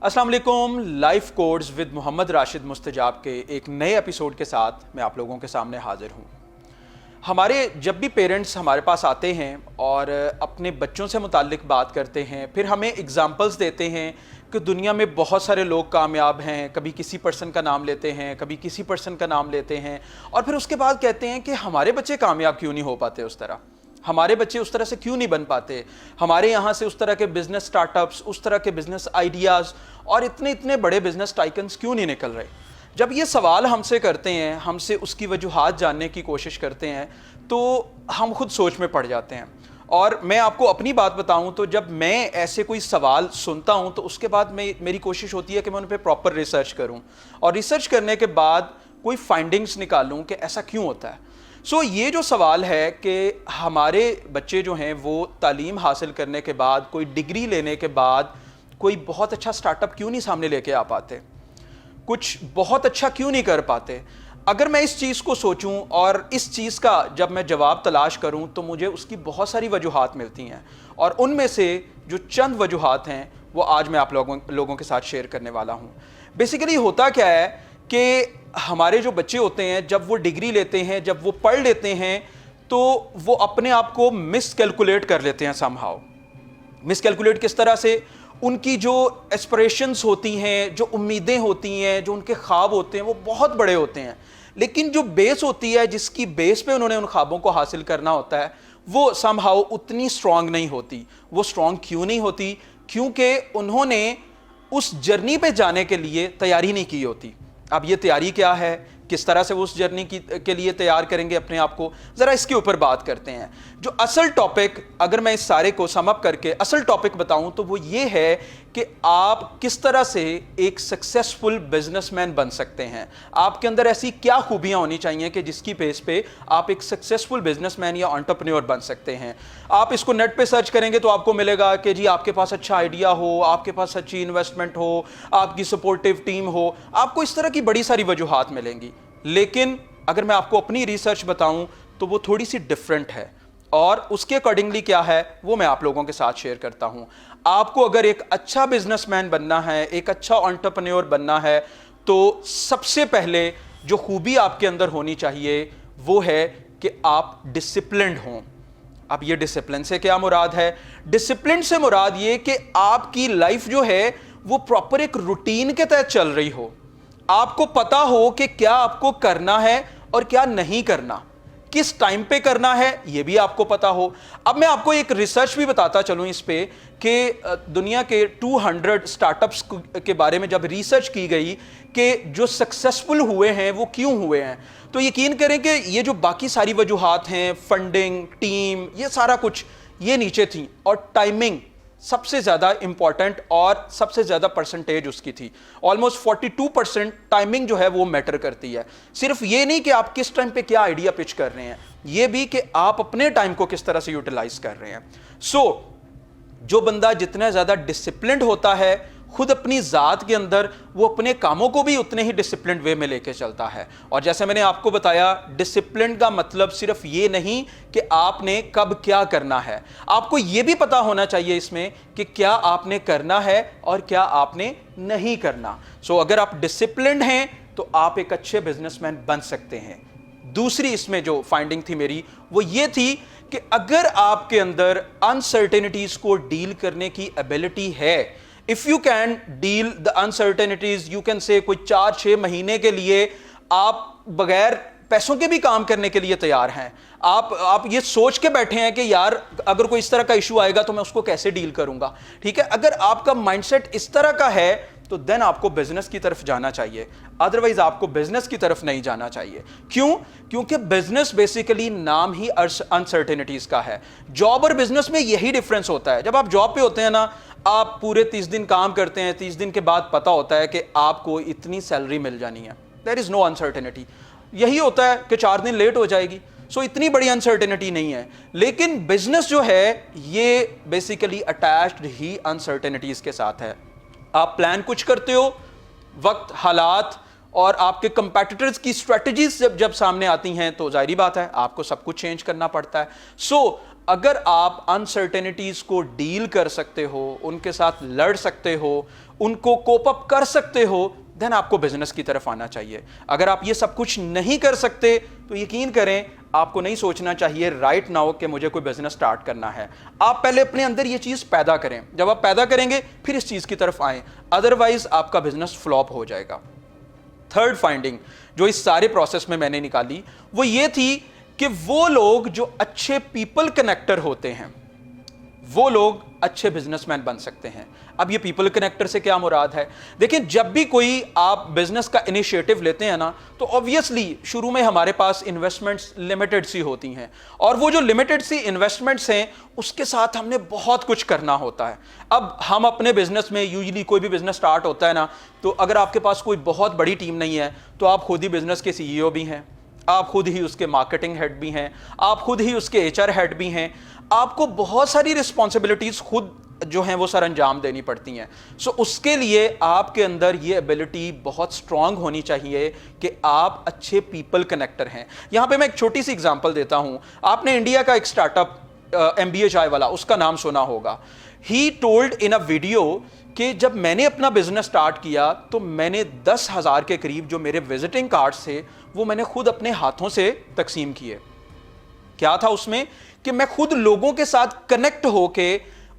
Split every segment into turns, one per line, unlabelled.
अस्सलाम वालेकुम। Life codes with Mohammad Rashid Mustajab के एक नए एपिसोड के साथ मैं आप लोगों के सामने हाजिर हूँ। हमारे जब भी पेरेंट्स हमारे पास आते हैं और अपने बच्चों से मुताल्लिक बात करते हैं, फिर हमें एग्जांपल्स देते हैं कि दुनिया में बहुत सारे लोग कामयाब हैं, कभी किसी पर्सन का नाम लेते हैं, कभी किसी पर्सन का नाम लेते हैं, और फिर उसके बाद कहते हैं कि हमारे बच्चे कामयाब क्यों नहीं हो पाते, उस तरह हमारे बच्चे उस तरह से क्यों नहीं बन पाते, हमारे यहाँ से उस तरह के बिजनेस स्टार्टअप्स, उस तरह के बिजनेस आइडियाज़ और इतने इतने बड़े बिजनेस टाइकन्स क्यों नहीं निकल रहे। जब ये सवाल हमसे करते हैं, हमसे उसकी वजूहात जानने की कोशिश करते हैं, तो हम खुद सोच में पड़ जाते हैं। और मैं आपको अपनी बात बताऊं तो जब मैं ऐसे कोई सवाल सुनता हूं तो उसके बाद मेरी कोशिश होती है कि मैं उन पर प्रॉपर रिसर्च करूं और रिसर्च करने के बाद कोई फाइंडिंग्स निकालूं कि ऐसा क्यों होता है। ये जो सवाल है कि हमारे बच्चे जो हैं वो तालीम हासिल करने के बाद, कोई डिग्री लेने के बाद कोई बहुत अच्छा स्टार्टअप क्यों नहीं सामने लेके आ पाते, कुछ बहुत अच्छा क्यों नहीं कर पाते। अगर मैं इस चीज़ को सोचूं और इस चीज़ का जब मैं जवाब तलाश करूं तो मुझे उसकी बहुत सारी वजूहात मिलती हैं, और उनमें से जो चंद वजूहात हैं वो आज मैं आप लोगों के साथ शेयर करने वाला हूं। बेसिकली होता क्या है कि हमारे जो बच्चे होते हैं, जब वो डिग्री लेते हैं, जब वो पढ़ लेते हैं, तो वो अपने आप को मिसकैलकुलेट कर लेते हैं समहाउ। मिसकैलकुलेट किस तरह से? उनकी जो एस्पिरेशंस होती हैं, जो उम्मीदें होती हैं, जो उनके ख्वाब होते हैं वो बहुत बड़े होते हैं, लेकिन जो बेस होती है, जिसकी बेस पे उन्होंने उन ख्वाबों को हासिल करना होता है, वो समहाउ उतनी स्ट्रांग नहीं होती। वो स्ट्रांग क्यों नहीं होती? क्योंकि उन्होंने उस जर्नी पे जाने के लिए तैयारी नहीं की होती। अब ये तैयारी क्या है, किस तरह से वो उस जर्नी के लिए तैयार करेंगे अपने आप को, ज़रा इसके ऊपर बात करते हैं। जो असल टॉपिक, अगर मैं इस सारे को सम अप करके असल टॉपिक बताऊं तो वो ये है कि आप किस तरह से एक सक्सेसफुल बिजनेसमैन बन सकते हैं। आपके अंदर ऐसी क्या खूबियां होनी चाहिए कि जिसकी बेस पे आप एक सक्सेसफुल बिजनेसमैन या एंटरप्रेन्योर बन सकते हैं। आप इसको नेट पे सर्च करेंगे तो आपको मिलेगा कि जी आपके पास अच्छा आइडिया हो, आपके पास अच्छी इन्वेस्टमेंट हो, आपकी सपोर्टिव टीम हो, आपको इस तरह की बड़ी सारी वजूहात मिलेंगी। लेकिन अगर मैं आपको अपनी रिसर्च बताऊं तो वो थोड़ी सी डिफरेंट है, और उसके अकॉर्डिंगली क्या है वो मैं आप लोगों के साथ शेयर करता हूं। आपको अगर एक अच्छा बिजनेसमैन बनना है, एक अच्छा एंटरप्रेन्योर बनना है, तो सबसे पहले जो खूबी आपके अंदर होनी चाहिए वो है कि आप डिसिप्लिन्ड हों। अब ये डिसिप्लिन से क्या मुराद है? डिसिप्लिन से मुराद ये कि आपकी लाइफ जो है वो प्रॉपर एक रूटीन के तहत चल रही हो। आपको पता हो कि क्या आपको करना है और क्या नहीं करना, किस टाइम पे करना है, यह भी आपको पता हो। अब मैं आपको एक रिसर्च भी बताता चलूं इस पे कि दुनिया के 200 स्टार्टअप्स के बारे में जब रिसर्च की गई कि जो सक्सेसफुल हुए हैं वो क्यों हुए हैं, तो यकीन करें कि ये जो बाकी सारी वजूहात हैं, फंडिंग, टीम, ये सारा कुछ ये नीचे थी, और टाइमिंग सबसे ज़्यादा इंपॉर्टेंट और सबसे ज़्यादा परसेंटेज उसकी थी। ऑलमोस्ट 42% टाइमिंग जो है वो मैटर करती है। सिर्फ ये नहीं कि आप किस टाइम पे क्या आइडिया पिच कर रहे हैं, ये भी कि आप अपने टाइम को किस तरह से यूटिलाइज कर रहे हैं। जो बंदा जितना ज़्यादा डिसिप्लिन्ड होता है खुद अपनी ज़ात के अंदर, वो अपने कामों को भी उतने ही डिसिप्लिन्ड वे में लेके चलता है। और जैसे मैंने आपको बताया, डिसिप्लिन का मतलब सिर्फ ये नहीं कि आपने कब क्या करना है, आपको ये भी पता होना चाहिए इसमें कि क्या आपने करना है और क्या आपने नहीं करना। अगर आप डिसिप्लिन्ड हैं तो आप एक अच्छे बिजनेसमैन बन सकते हैं। दूसरी इसमें जो फाइंडिंग थी मेरी वो ये थी कि अगर आपके अंदर अनसर्टेनिटीज को डील करने की एबिलिटी है, if you can deal the uncertainties, you can say कोई 4-6 महीने के लिए आप बगैर पैसों के भी काम करने के लिए तैयार हैं। आप ये सोच के बैठे हैं कि यार अगर कोई इस तरह का इशू आएगा तो मैं उसको कैसे डील करूंगा। ठीक है, अगर आपका माइंडसेट इस तरह का है तो देन आपको बिजनेस की तरफ जाना चाहिए, अदरवाइज आपको बिजनेस की तरफ नहीं जाना चाहिए। क्यों? क्योंकि बिजनेस बेसिकली नाम ही अनसर्टेनिटीज का है। जॉब और बिजनेस में यही डिफरेंस होता है। जब आप जॉब पे होते हैं ना, आप पूरे 30 दिन काम करते हैं, 30 दिन के बाद पता होता है कि आपको इतनी सैलरी मिल जानी है, देयर इज नो अनसर्टेनिटी। यही होता है कि 4 दिन लेट हो जाएगी, इतनी बड़ी अनसर्टेनिटी नहीं है। लेकिन बिजनेस जो है ये बेसिकली अटैच्ड ही अनसर्टेनिटीज के साथ है। आप प्लान कुछ करते हो, वक्त, हालात और आपके कंपेटिटर्स की स्ट्रेटजीज जब सामने आती हैं तो जाहिर बात है आपको सब कुछ चेंज करना पड़ता है। अगर आप अनसर्टेनिटीज को डील कर सकते हो, उनके साथ लड़ सकते हो, उनको कोप अप कर सकते हो, देन आपको बिजनेस की तरफ आना चाहिए। अगर आप ये सब कुछ नहीं कर सकते तो यकीन करें आपको नहीं सोचना चाहिए राइट नाउ कि मुझे कोई बिजनेस स्टार्ट करना है। आप पहले अपने अंदर ये चीज पैदा करें, जब आप पैदा करेंगे फिर इस चीज की तरफ आएं, अदरवाइज आपका बिजनेस फ्लॉप हो जाएगा। थर्ड फाइंडिंग जो इस सारे प्रोसेस में मैंने निकाली वो ये थी कि वो लोग जो अच्छे पीपल कनेक्टर होते हैं वो लोग अच्छे बिजनेसमैन बन सकते हैं। अब ये पीपल कनेक्टर से क्या मुराद है? देखिए, जब भी कोई आप बिजनेस का इनिशिएटिव लेते हैं ना, तो ऑब्वियसली शुरू में हमारे पास इन्वेस्टमेंट्स लिमिटेड सी होती हैं, और वो जो लिमिटेड सी इन्वेस्टमेंट्स हैं उसके साथ हमने बहुत कुछ करना होता है। अब हम अपने बिजनेस में यूजुअली कोई भी बिजनेस स्टार्ट होता है ना, तो अगर आपके पास कोई बहुत बड़ी टीम नहीं है तो आप खुद ही बिजनेस के सीईओ भी हैं, आप खुद ही उसके मार्केटिंग हेड भी हैं, आप खुद ही उसके एचआर हेड भी हैं, आपको बहुत सारी रिस्पॉन्सिबिलिटीज खुद जो हैं वो सर अंजाम देनी पड़ती हैं। सो उसके लिए आपके अंदर ये एबिलिटी बहुत स्ट्रांग होनी चाहिए कि आप अच्छे पीपल कनेक्टर हैं। यहां पे मैं एक छोटी सी एग्जांपल देता हूं। आपने इंडिया का एक स्टार्टअप एमबीए चाय वाला, उसका नाम सुना होगा। He told in a video कि जब मैंने अपना बिजनेस स्टार्ट किया तो मैंने 10,000 के करीब जो मेरे विजिटिंग कार्ड्स थे वो मैंने खुद अपने हाथों से तकसीम किए। क्या था उसमें कि मैं खुद लोगों के साथ कनेक्ट होके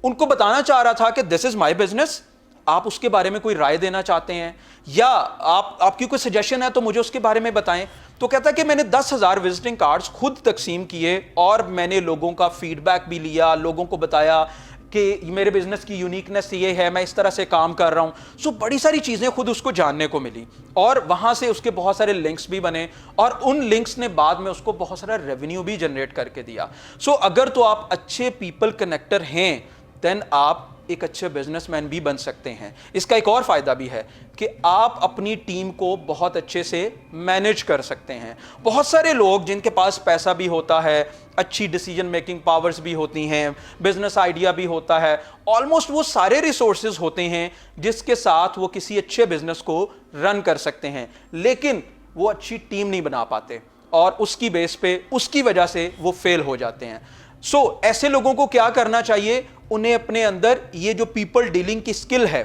उनको बताना चाह रहा था कि दिस इज माय बिजनेस, आप उसके बारे में कोई राय देना चाहते हैं या आपकी कोई सजेशन है तो मुझे उसके बारे में बताएं। तो कहता है कि मैंने 10,000 विजिटिंग कार्ड्स खुद तकसीम किए और मैंने लोगों का फीडबैक भी लिया, लोगों को बताया कि मेरे बिजनेस की यूनिकनेस ये है, मैं इस तरह से काम कर रहा हूं। सो बड़ी सारी चीजें खुद उसको जानने को मिली और वहां से उसके बहुत सारे लिंक्स भी बने और उन लिंक्स ने बाद में उसको बहुत सारा रेवेन्यू भी जनरेट करके दिया। सो अगर तो आप अच्छे पीपल कनेक्टर हैं देन आप एक अच्छे बिजनेसमैन भी बन सकते हैं। इसका एक और फायदा भी है कि आप अपनी टीम को बहुत अच्छे से मैनेज कर सकते हैं। बहुत सारे लोग जिनके पास पैसा भी होता है, अच्छी डिसीजन मेकिंग पावर्स भी होती हैं, बिजनेस आइडिया भी होता है, ऑलमोस्ट वो सारे रिसोर्सेज होते हैं जिसके साथ वो किसी अच्छे बिजनेस को रन कर सकते हैं, लेकिन वो अच्छी टीम नहीं बना पाते और उसकी बेस पे उसकी वजह से वो फेल हो जाते हैं। सो ऐसे लोगों को क्या करना चाहिए? उन्हें अपने अंदर ये जो पीपल डीलिंग की स्किल है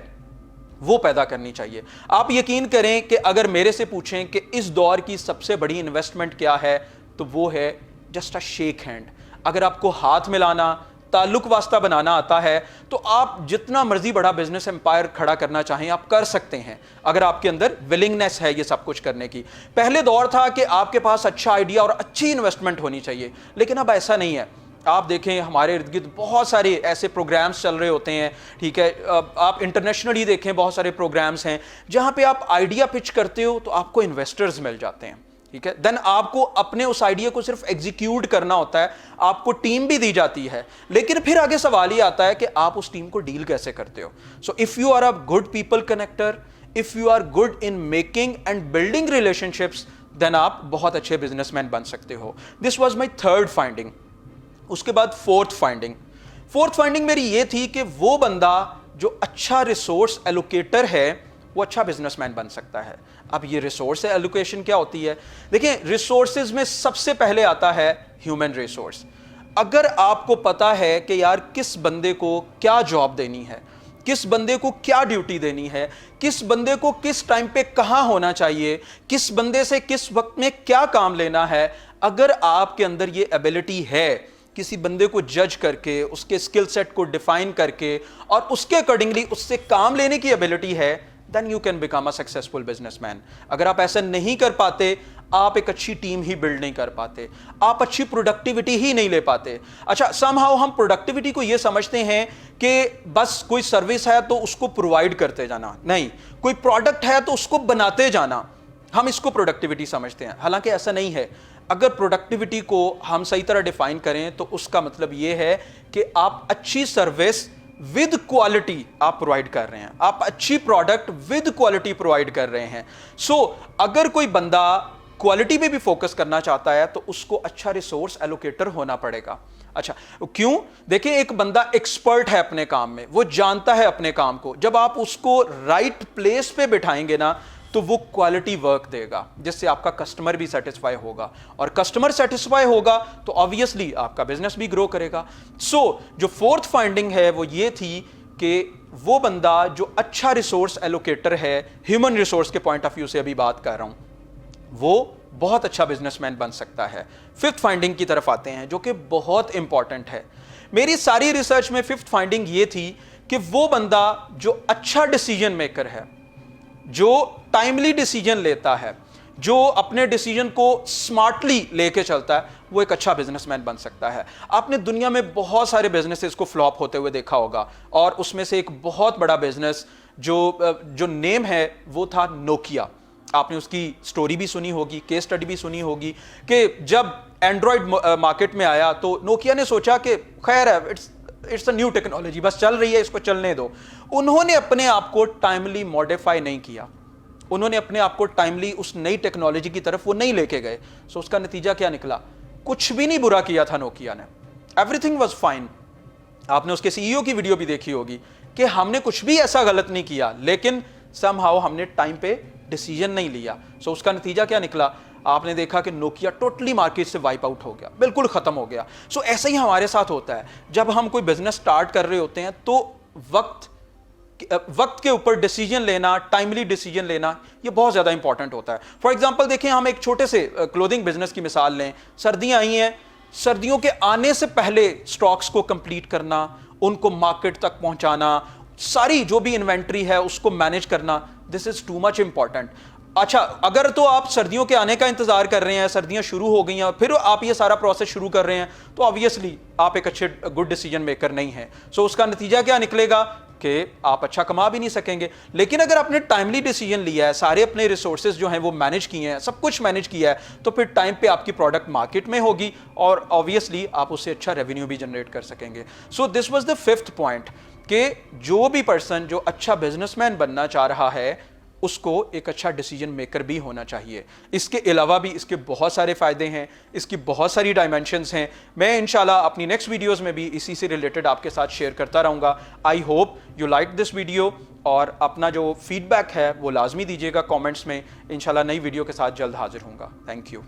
वो पैदा करनी चाहिए। आप यकीन करें कि अगर मेरे से पूछें कि इस दौर की सबसे बड़ी इन्वेस्टमेंट क्या है तो वो है जस्ट अ शेक हैंड। अगर आपको हाथ मिलाना, ताल्लुक वास्ता बनाना आता है तो आप जितना मर्जी बड़ा बिजनेस एम्पायर खड़ा करना चाहें आप कर सकते हैं, अगर आपके अंदर विलिंगनेस है ये सब कुछ करने की। पहले दौर था कि आपके पास अच्छा आइडिया और अच्छी इन्वेस्टमेंट होनी चाहिए, लेकिन अब ऐसा नहीं है। आप देखें हमारे इर्द गिर्द बहुत सारे ऐसे प्रोग्राम्स चल रहे होते हैं, ठीक है, आप इंटरनेशनली देखें बहुत सारे प्रोग्राम्स हैं जहां पे आप आइडिया पिच करते हो तो आपको इन्वेस्टर्स मिल जाते हैं, ठीक है। देन आपको अपने उस आइडिया को सिर्फ एग्जीक्यूट करना होता है, आपको टीम भी दी जाती है, लेकिन फिर आगे सवाल ये आता है कि आप उस टीम को डील कैसे करते हो। So if you are a good people connector, if you are good in making and building relationships, then आप बहुत अच्छे बिजनेसमैन बन सकते हो। This was my third finding. उसके बाद फोर्थ फाइंडिंग मेरी ये थी कि वो बंदा जो अच्छा रिसोर्स एलोकेटर है वो अच्छा बिजनेसमैन बन सकता है। अब ये रिसोर्स एलोकेशन क्या होती है? देखिए, रिसोर्सेज में सबसे पहले आता है ह्यूमन रिसोर्स। अगर आपको पता है कि यार किस बंदे को क्या जॉब देनी है, किस बंदे को क्या ड्यूटी देनी है, किस बंदे को किस टाइम पे कहां होना चाहिए, किस बंदे से किस वक्त में क्या काम लेना है, अगर आपके अंदर ये एबिलिटी है किसी बंदे को जज करके, उसके स्किल सेट को डिफाइन करके और उसके अकॉर्डिंगली उससे काम लेने की एबिलिटी है, then you can become a successful businessman. अगर आप ऐसा नहीं कर पाते, आप एक अच्छी टीम ही बिल्ड नहीं कर पाते, आप अच्छी प्रोडक्टिविटी ही नहीं ले पाते। अच्छा, समहाउ हम प्रोडक्टिविटी को यह समझते हैं कि बस कोई सर्विस है तो उसको प्रोवाइड करते जाना, नहीं, कोई प्रोडक्ट है तो उसको बनाते जाना, हम इसको प्रोडक्टिविटी समझते हैं। हालांकि ऐसा नहीं है। अगर प्रोडक्टिविटी को हम सही तरह डिफाइन करें तो उसका मतलब यह है कि आप अच्छी सर्विस विद क्वालिटी आप प्रोवाइड कर रहे हैं, आप अच्छी प्रोडक्ट विद क्वालिटी प्रोवाइड कर रहे हैं। सो अगर कोई बंदा क्वालिटी पे भी फोकस करना चाहता है तो उसको अच्छा रिसोर्स एलोकेटर होना पड़ेगा। अच्छा, क्यों? देखिए, एक बंदा एक्सपर्ट है अपने काम में, वो जानता है अपने काम को, जब आप उसको राइट प्लेस पे बिठाएंगे ना तो वो क्वालिटी वर्क देगा जिससे आपका कस्टमर भी सेटिस्फाई होगा, और कस्टमर सेटिस्फाई होगा तो ऑब्वियसली आपका बिजनेस भी ग्रो करेगा। सो जो फोर्थ फाइंडिंग है वो ये थी कि वो बंदा जो अच्छा रिसोर्स एलोकेटर है, ह्यूमन रिसोर्स के पॉइंट ऑफ व्यू से अभी बात कर रहा हूं, वो बहुत अच्छा बिजनेसमैन बन सकता है। फिफ्थ फाइंडिंग की तरफ आते हैं जो कि बहुत इंपॉर्टेंट है। मेरी सारी रिसर्च में फिफ्थ फाइंडिंग ये थी कि वो बंदा जो अच्छा डिसीजन मेकर है, जो टाइमली डिसीजन लेता है, जो अपने डिसीजन को स्मार्टली लेके चलता है, वो एक अच्छा बिजनेसमैन बन सकता है। आपने दुनिया में बहुत सारे बिजनेसेस को फ्लॉप होते हुए देखा होगा और उसमें से एक बहुत बड़ा बिजनेस जो नेम है वो था नोकिया। आपने उसकी स्टोरी भी सुनी होगी, केस स्टडी भी सुनी होगी कि जब एंड्रॉयड मार्केट में आया तो नोकिया ने सोचा कि खैर है, इट्स अ न्यू टेक्नोलॉजी, बस चल रही है, इसको चलने दो। उन्होंने अपने आप को टाइमली मॉडिफाई नहीं किया, उन्होंने अपने आप को टाइमली उस नई टेक्नोलॉजी की तरफ वो नहीं लेके गए। सो उसका नतीजा क्या निकला? कुछ भी नहीं बुरा किया था नोकिया ने, एवरीथिंग वाज फाइन। आपने उसके सीईओ की वीडियो भी देखी होगी कि हमने कुछ भी ऐसा गलत नहीं किया, लेकिन समहाउ हमने टाइम पे डिसीजन नहीं लिया। सो उसका नतीजा क्या निकला? आपने देखा कि नोकिया टोटली मार्केट से वाइप आउट हो गया, बिल्कुल खत्म हो गया। सो ऐसा ही हमारे साथ होता है, जब हम कोई बिजनेस स्टार्ट कर रहे होते हैं तो वक्त के ऊपर डिसीजन लेना, टाइमली डिसीजन लेना, ये बहुत ज्यादा इंपॉर्टेंट होता है। फॉर एग्जांपल देखें, हम एक छोटे से क्लोथिंग बिजनेस की मिसाल लें। सर्दियां आई हैं, सर्दियों के आने से पहले स्टॉक्स को कंप्लीट करना, उनको मार्केट तक पहुंचाना, सारी जो भी इन्वेंट्री है उसको मैनेज करना, this is too much important. अच्छा, अगर तो आप सर्दियों के आने का इंतजार कर रहे हैं, सर्दियां शुरू हो गई हैं, फिर आप ये सारा प्रोसेस शुरू कर रहे हैं, तो ऑब्वियसली आप एक अच्छे गुड डिसीजन मेकर नहीं हैं। सो उसका नतीजा क्या निकलेगा कि आप अच्छा कमा भी नहीं सकेंगे। लेकिन अगर आपने टाइमली डिसीजन लिया है, सारे अपने रिसोर्सेज जो हैं वो मैनेज किए हैं, सब कुछ मैनेज किया है, तो फिर टाइम पे आपकी प्रोडक्ट मार्केट में होगी और ऑब्वियसली आप उससे अच्छा रेवेन्यू भी जनरेट कर सकेंगे। So this was the fifth point कि जो भी पर्सन जो अच्छा बिजनेसमैन बनना चाह रहा है उसको एक अच्छा डिसीजन मेकर भी होना चाहिए। इसके अलावा भी इसके बहुत सारे फ़ायदे हैं, इसकी बहुत सारी डायमेंशंस हैं। मैं इंशाल्लाह अपनी नेक्स्ट वीडियोस में भी इसी से रिलेटेड आपके साथ शेयर करता रहूँगा। I hope you like this video और अपना जो फीडबैक है वो लाजमी दीजिएगा कमेंट्स में। इंशाल्लाह नई वीडियो के साथ जल्द हाजिर होऊंगा। Thank you.